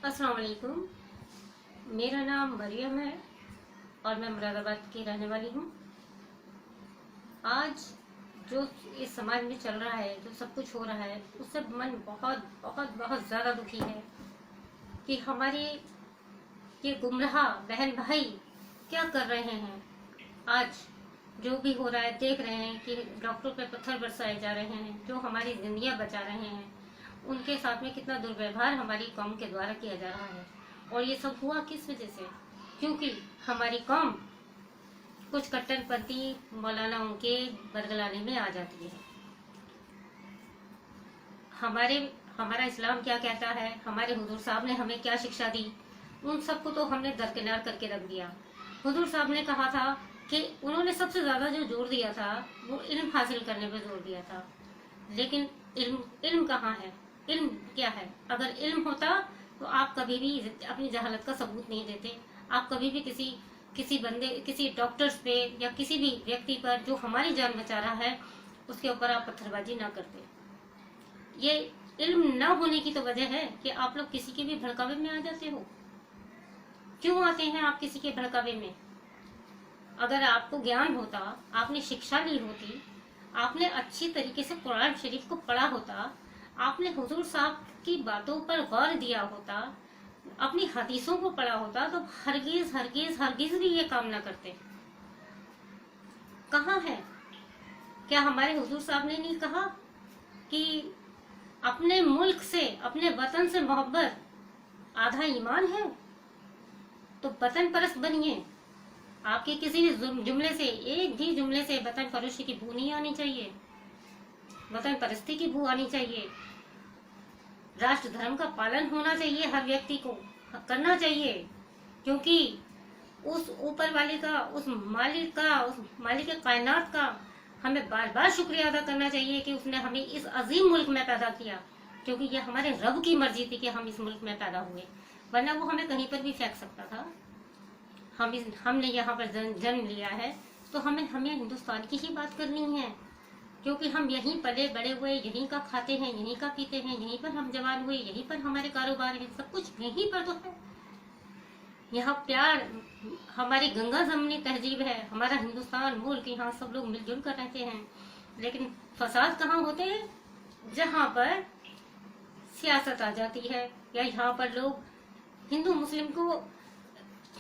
अस्सलाम वालेकुम। मेरा नाम मरियम है और मैं मुरादाबाद की रहने वाली हूँ। आज जो इस समाज में चल रहा है, जो सब कुछ हो रहा है, उससे मन बहुत बहुत बहुत ज़्यादा दुखी है कि हमारे ये गुमराह बहन भाई क्या कर रहे हैं। आज जो भी हो रहा है देख रहे हैं कि डॉक्टरों पे पत्थर बरसाए जा रहे हैं, जो हमारी जिंदगियां बचा रहे हैं, उनके साथ में कितना दुर्व्यवहार हमारी कौम के द्वारा किया जा रहा है। और ये सब हुआ किस वजह से? क्योंकि हमारी कौम कुछ कट्टरपंथी मौलानाओं के बरगलाने में आ जाती है। हमारा इस्लाम क्या कहता है, हमारे हुजूर साहब ने हमें क्या शिक्षा दी, उन सबको तो हमने दरकिनार करके रख दिया। हुजूर साहब ने कहा था कि उन्होंने सबसे ज्यादा जो जोर दिया था वो इल्म हासिल करने पर जोर दिया था। लेकिन इल्म कहाँ है? इल्म क्या है? अगर इल्म होता तो आप कभी भी अपनी जहालत का सबूत नहीं देते। आप कभी भी किसी डॉक्टर्स पे या किसी भी व्यक्ति पर जो हमारी जान बचा रहा है उसके ऊपर आप पत्थरबाजी ना करते। ये इल्म न होने की तो वजह है कि आप लोग किसी के भी भड़कावे में आ जाते हो। क्यों आते हैं आप किसी के भड़कावे में? अगर आपको ज्ञान होता, आपने शिक्षा ली होती, आपने अच्छी तरीके से कुरान शरीफ को पढ़ा होता, आपने हुजूर साहब की बातों पर गौर दिया होता, अपनी हदीसों को पढ़ा होता, तो हरगिज हरगिज हरगिज भी ये काम ना करते। कहाँ है? क्या हमारे हुजूर साहब ने नहीं कहा कि अपने मुल्क से, अपने वतन से मोहब्बत आधा ईमान है? तो वतन परस्त बनिए। आपके किसी भी जुमले से, एक भी जुमले से वतन फरोशी की बू नहीं आनी चाहिए, वतन परस्ती की बू आनी चाहिए। राष्ट्र धर्म का पालन होना चाहिए, हर व्यक्ति को करना चाहिए, क्योंकि उस ऊपर वाले का, उस मालिक कायनात का हमें बार बार शुक्रिया अदा करना चाहिए कि उसने हमें इस अजीम मुल्क में पैदा किया, क्योंकि ये हमारे रब की मर्जी थी कि हम इस मुल्क में पैदा हुए, वरना वो हमें कहीं पर भी फेंक सकता था। हमने यहाँ पर जन्म लिया है तो हमें हिंदुस्तान की ही बात करनी है, क्योंकि हम यहीं पले बड़े हुए, यहीं का खाते हैं, यहीं का पीते हैं, यहीं पर हम जवान हुए, यहीं पर हमारे कारोबार है, सब कुछ यहीं पर तो है। यहाँ प्यार, हमारी गंगा जमनी तहजीब है, हमारा हिंदुस्तान मुल्क, यहाँ सब लोग मिलजुल कर रहते हैं। लेकिन फसाद कहाँ होते हैं? जहाँ पर सियासत आ जाती है, या यहाँ पर लोग हिंदू मुस्लिम को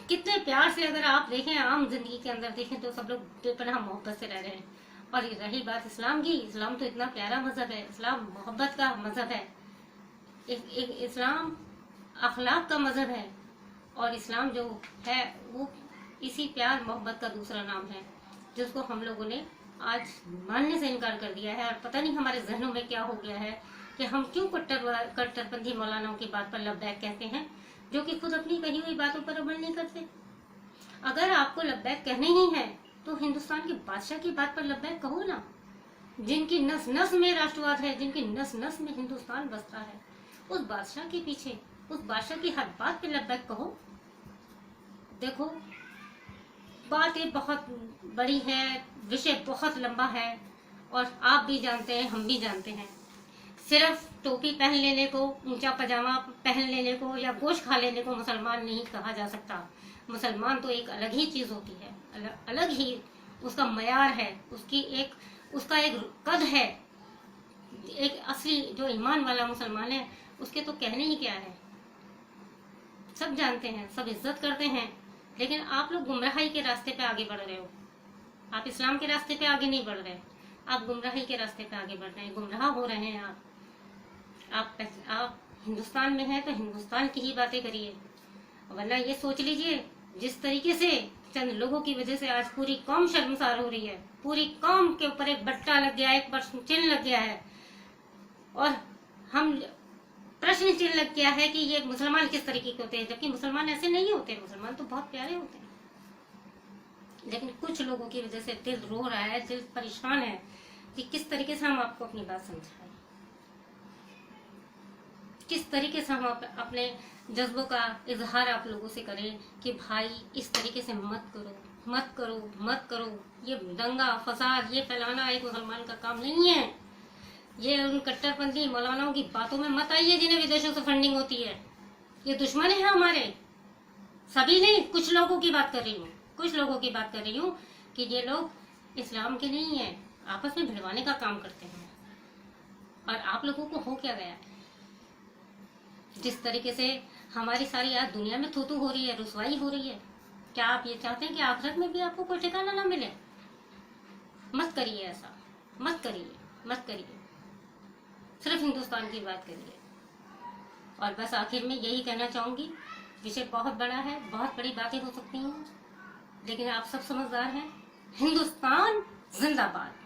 कितने प्यार से, अगर आप देखें आम जिंदगी के अंदर देखें तो सब लोग बेपनाह मोहब्बत से रह रहे हैं। और रही बात इस्लाम की, इस्लाम तो इतना प्यारा मजहब है, इस्लाम मोहब्बत का मजहब है, इस्लाम अखलाक का मजहब है, और इस्लाम जो है वो इसी प्यार मोहब्बत का दूसरा नाम है, जिसको हम लोगों ने आज मानने से इनकार कर दिया है। और पता नहीं हमारे जहनों में क्या हो गया है कि हम क्यों कट्टरपंथी मौलानाओं की बात पर लब्बैक कहते हैं, जो कि खुद अपनी कही हुई बातों पर अमल नहीं करते। अगर आपको लब्बैक कहने ही है तो हिंदुस्तान के बादशाह की बात पर लब्बैक कहो ना, जिनकी नस नस में राष्ट्रवाद है, जिनकी नस नस में हिंदुस्तान बसता है, उस बादशाह के पीछे, उस बादशाह की हर बात पे लब्बैक कहो। देखो, बातें बहुत बड़ी है, विषय बहुत लंबा है, और आप भी जानते हैं, हम भी जानते हैं। सिर्फ टोपी पहन लेने को, ऊंचा पजामा पहन लेने को, या गोश्त खा लेने को मुसलमान नहीं कहा जा सकता। मुसलमान तो एक अलग ही चीज होती है, अलग ही उसका मयार है, उसका एक कद है। एक असली जो ईमान वाला मुसलमान है, उसके तो कहने ही क्या है, सब जानते हैं, सब इज्जत करते हैं। लेकिन आप लोग गुमराही के रास्ते पे आगे बढ़ रहे हो। आप इस्लाम के रास्ते पे आगे नहीं बढ़ रहे, आप गुमराही के रास्ते पे आगे बढ़ रहे हैं, गुमराह हो रहे हैं। आप हिंदुस्तान में हैं तो हिंदुस्तान की ही बातें करिए, वरना ये सोच लीजिए जिस तरीके से चंद लोगों की वजह से आज पूरी कौम शर्मसार हो रही है, पूरी कौम के ऊपर एक बट्टा लग गया है, एक प्रश्न चिन्ह लग गया है, और हम प्रश्न चिन्ह लग गया है कि ये मुसलमान किस तरीके के होते हैं, जबकि मुसलमान ऐसे नहीं होते। मुसलमान तो बहुत प्यारे होते हैं, लेकिन कुछ लोगों की वजह से दिल रो रहा है, दिल परेशान है कि किस तरीके से हम आपको अपनी बात समझाएं, किस तरीके से हम अपने जज्बों का इजहार आप लोगों से करें कि भाई इस तरीके से मत करो, मत करो, मत करो। ये दंगा फसाद ये फैलाना एक मुसलमान का काम नहीं है। ये उन कट्टरपंथी मौलानाओं की बातों में मत आइए जिन्हें विदेशों से फंडिंग होती है। یہ دشمن ہیں ہمارے، سبھی نہیں، کچھ لوگوں کی بات کر رہی ہوں، کچھ لوگوں کی بات کر رہی ہوں کہ یہ لوگ اسلام کے نہیں ہیں، آپس میں بھڑوانے کا کام کرتے ہیں۔ اور آپ لوگوں کو ہو کیا گیا؟ جس طریقے سے ہماری ساری آج دنیا میں تھوتو ہو رہی ہے، رسوائی ہو رہی ہے، کیا آپ یہ چاہتے ہیں کہ آخرت میں بھی آپ کو کوئی ٹھکانہ نہ ملے؟ مت کریے ایسا، مت کریے، مت کریے، صرف ہندوستان کی بات کریے۔ اور بس آخر میں یہی کہنا چاہوں گی، وشے بہت بڑا ہے، بہت بڑی باتیں ہو سکتی ہیں، لیکن آپ سب سمجھدار ہیں۔ ہندوستان زندہ باد۔